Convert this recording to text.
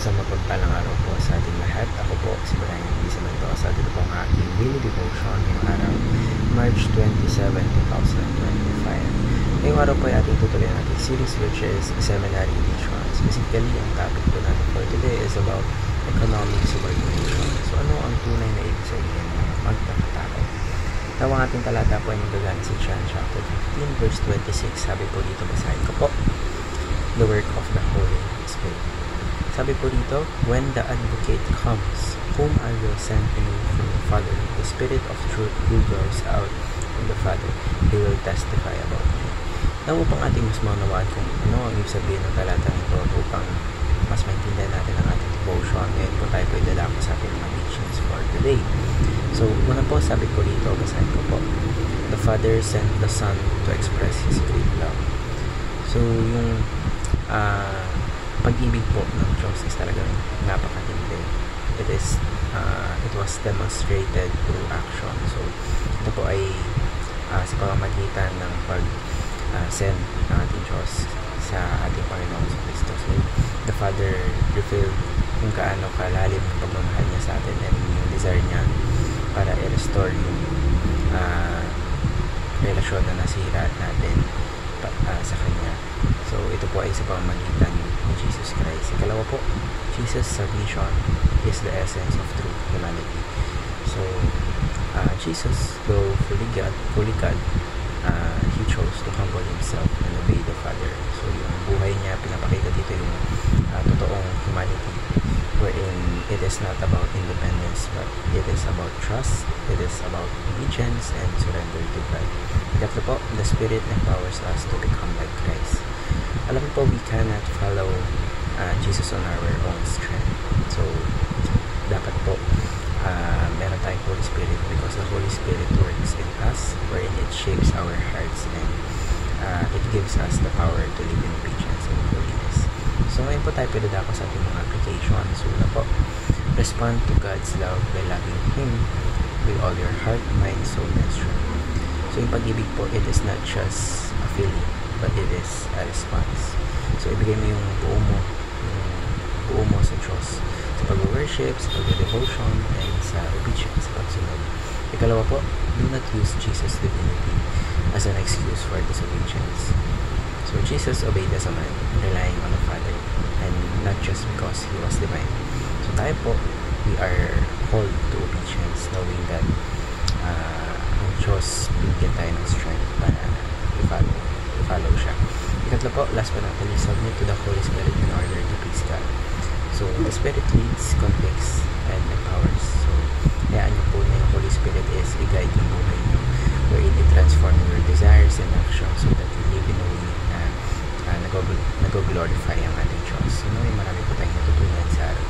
Isang mapagpalang araw po sa ating lahat. Ako po si Brian Disamento. Sa dito po ang aking daily devotion ngayong araw, March 27, 2025. Ngayong araw po ay ating tutuloy natin series which is Seminary Edition. Specifically, ang topic po natin for today is about economic subordination. So ano ang tunay na ibig sabihin ng magpakatakot? Ang ating talata po ay nagagana sa John chapter 15 verse 26. Sabi po dito, basahin ko po, the work of the Holy Spirit. Sabi po dito, when the advocate comes, whom I will send to you from the Father, the Spirit of truth who goes out from the Father, he will testify about me. Now, upang ating mas maunawaan kung ano ang ibig sabihin ng talata nito, upang mas maintindihan natin ang ating devotion, ngayon po tayo po idalako sa ating mga teachings for today. So, una po, sabi po dito, basahin ko po, the Father sent the Son to express His great love. So, yung pag-ibig po ng Diyos is talagang napakatindi. It was demonstrated through action. So, ito po ay sa pamamagitan ng pag-send ng ating Diyos sa ating Panginoon sa Kristo. So, the Father revealed kung kaano kalalim ang pagmamahal niya sa atin and yung desire niya para i-restore yung relasyon na nasira natin sa Kanya. So, ito po ay sa pamamagitan ni Jesus Christ. Ikalawa po, Jesus' submission is the essence of true humanity. So, Jesus, though fully God, He chose to humble Himself and obey the Father. So, yung buhay niya, pinapakita dito yung totoong humanity, wherein it is not about independence, but it is about trust, it is about obedience and surrender to God. Ikatlo po, the Spirit empowers us to become like Christ. Alam po, we cannot follow Jesus on our own strength. So, dapat po meron tayong Holy Spirit because the Holy Spirit works in us wherein it shapes our hearts and it gives us the power to live in obedience and holiness. So, ngayon po tayo pwede dako sa ating mga applications. So, una po, respond to God's love by loving Him with all your heart, mind, soul, and strength. So, yung pag-ibig po, it is not just a feeling, but it is a response. So, ibigay mo yung buo mo sa Diyos, sa pag-worship, sa pag-devotion, and sa obedience, sa pagsunod. Ikalawa po, do not use Jesus' divinity as an excuse for disobedience. So, Jesus obeyed as a man, relying on the Father, and not just because He was divine. So, tayo po, we are called to obedience, knowing that ang Diyos bigyan tayo ng strength para i-follow siya. Ikatlo po, last but not least, submit to the Holy Spirit in order to please God. So, the Spirit leads, convicts, and empowers. So, hayaan niyo po na yung Holy Spirit is i-guide yung buhay niyo, wherein i-transform your desires and actions so that you live in a way na nag-glorify ang ating Diyos. So, marami po tayong natutunan sa araw